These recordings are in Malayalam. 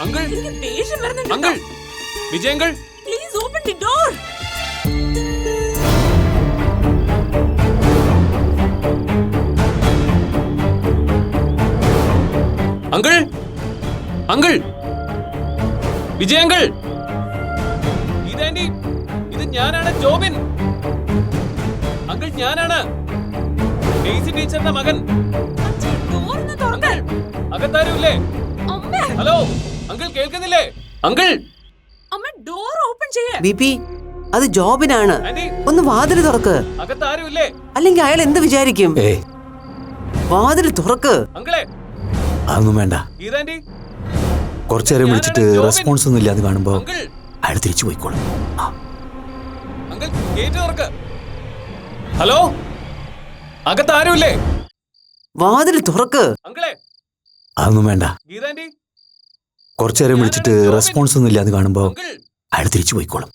അങ്കിൾ എനിക്ക് ദേഷ്യം വരുന്നുണ്ട്. Uncle Vijay uncle please open the door. Uncle uncle Vijay uncle ഇതാൻഡി ഇത് ഞാനാണ് ജോബിൻ അങ്കിൾ ഞാനാണ് ഡെയ്സി ടീച്ചറിന്റെ മകൻ അച്ഛാ ഡോർ ഒന്ന് തുറക്ക്. അകത്താരുമില്ലേ അമ്മേ ഹലോ അങ്കിൾ കേൾക്കുന്നില്ലേ അങ്കിൾ അമ്മ ഡോർ ഓപ്പൺ ചെയ്യേ. ബിപി അത് ജോബിനാണ്. ആന്റി ഒന്ന് വാതിൽ തുറക്ക്, അകത്താരുമില്ലേ അല്ലെങ്കിൽ അയാൾ എന്ത് വിചാരിക്കും? വാതിൽ തുറക്ക്. അങ്കിളെ അതൊന്നും വേണ്ട. ഇതാൻഡി കുറച്ചു നേരം വിളിച്ചിട്ട് റെസ്പോൺസ് ഒന്നും ഇല്ലാതെ കാണുമ്പോ അങ്കിൾ അയാൾ തിരിച്ചു പോയിക്കോളും. അങ്കിൾ ഗേറ്റ് തുറക്ക്. ഹലോ അകത്താരുമില്ലേ വാതിൽ തുറക്ക്. അങ്കിളെ അതൊന്നും വേണ്ട. ഗീതാൻഡി കുറച്ചു നേരം വിളിച്ചിട്ട് റെസ്പോൺസ് ഒന്നും ഇല്ലാതെ കാണുമ്പോ അങ്കിൾ അയാൾ തിരിച്ചു പോയിക്കോളും.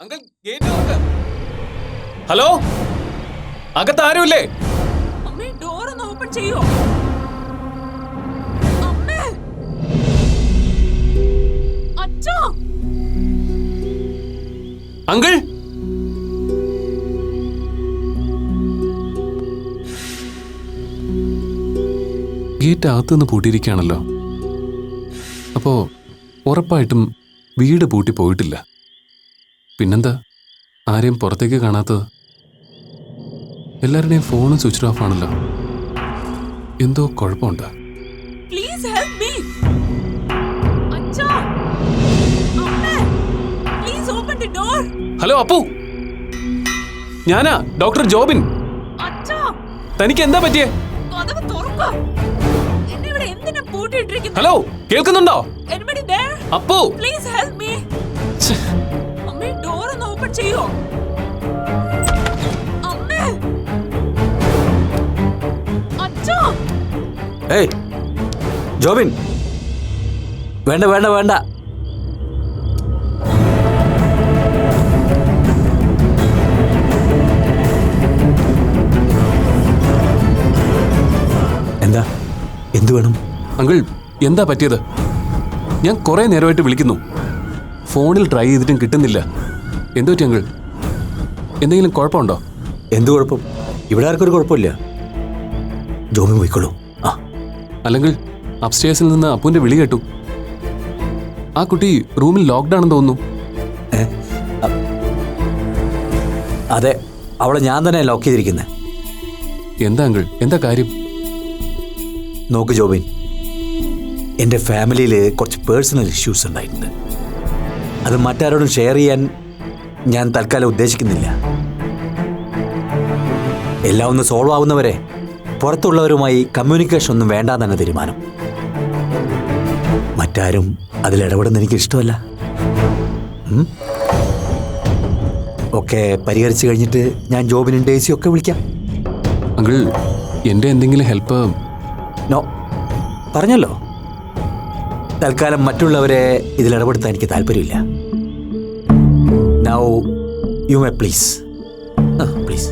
അങ്കിൾ ഗേറ്റ് തുറക്ക്. ഹലോ അകത്താരുമില്ലേ അമ്മേ ഡോർ ഒന്ന് ഓപ്പൺ ചെയ്യോ. അമ്മേ അച്ഛാ അങ്കിൾ ഗേറ്റ് അകത്തുനിന്ന് പൂട്ടിയിരിക്കുകയാണല്ലോ. അപ്പോ ഉറപ്പായിട്ടും വീട് പൂട്ടി പോയിട്ടില്ല. പിന്നെന്താ ആരെയും പുറത്തേക്ക് കാണാത്തത്? എല്ലാവരുടെയും ഫോണും സ്വിച്ച് ഓഫ് ആണല്ലോ. എന്തോ കുഴപ്പമുണ്ട്. Please help me. അച്ഛാ അമ്മേ please open the door. Hello Appu, ഞാനാ ഡോക്ടർ ജോബിൻ. അച്ഛാ തനിക്ക് എന്താ പറ്റിയേ? കതവ് തുറക്ക. എന്നെ ഇവിടെ എന്തിനാ പൂട്ടിയിട്ടിരിക്കുന്നു? ഹലോ കേൾക്കുന്നുണ്ടോ? Anybody there? Appu Please help me. അമ്മേ ഡോർ ഒന്ന് ഓപ്പൺ ചെയ്യോ. അമ്മേ അച്ഛാ ഏയ് ജോബിൻ, വേണ്ട വേണ്ട വേണ്ട. എന്താ, എന്തു വേണം? അങ്കിൾ എന്താ പറ്റിയത്? ഞാൻ കുറെ നേരമായിട്ട് വിളിക്കുന്നു, ഫോണിൽ ട്രൈ ചെയ്തിട്ടും കിട്ടുന്നില്ല. എന്തു പറ്റി അങ്കിൾ? എന്തെങ്കിലും കുഴപ്പമുണ്ടോ? എന്ത് കുഴപ്പം? ഇവിടെ ആർക്കൊരു കുഴപ്പമില്ല. ജോബിൻ പോയിക്കോളൂ. ആ അല്ലെങ്കിൽ അപ്സ്റ്റേഴ്സിൽ നിന്ന് അപ്പുവിന്റെ വിളി കേട്ടു. ആ കുട്ടി റൂമിൽ ലോക്ക്ഡ് ആണെന്ന് തോന്നുന്നു. അതെ, അവളെ ഞാൻ തന്നെ ലോക്ക് ചെയ്തിരിക്കുന്നത്. എന്താ അങ്കിൾ, എന്താ കാര്യം? നോക്ക് ജോബിൻ, എൻ്റെ ഫാമിലിയിൽ കുറച്ച് പേഴ്സണൽ ഇഷ്യൂസ് ഉണ്ടായിട്ടുണ്ട്. അത് മറ്റാരോടും ഷെയർ ചെയ്യാൻ ഞാൻ തൽക്കാലം ഉദ്ദേശിക്കുന്നില്ല. എല്ലാം ഒന്ന് സോൾവ് ആവുന്നവരെ പുറത്തുള്ളവരുമായി കമ്മ്യൂണിക്കേഷൻ ഒന്നും വേണ്ടാന്ന് തന്നെ തീരുമാനം. മറ്റാരും അതിലിടപെടുന്ന എനിക്ക് ഇഷ്ടമല്ല. ഒക്കെ പരിഹരിച്ചു കഴിഞ്ഞിട്ട് ഞാൻ ജോബിനും ഡേസിയും ഒക്കെ വിളിക്കാം. അങ്കിൾ എൻ്റെ എന്തെങ്കിലും ഹെൽപ്പ്? നോ, പറഞ്ഞല്ലോ, തൽക്കാലം മറ്റുള്ളവരെ ഇതിലിടപെടുത്താൻ എനിക്ക് താല്പര്യമില്ല. Now you may please please.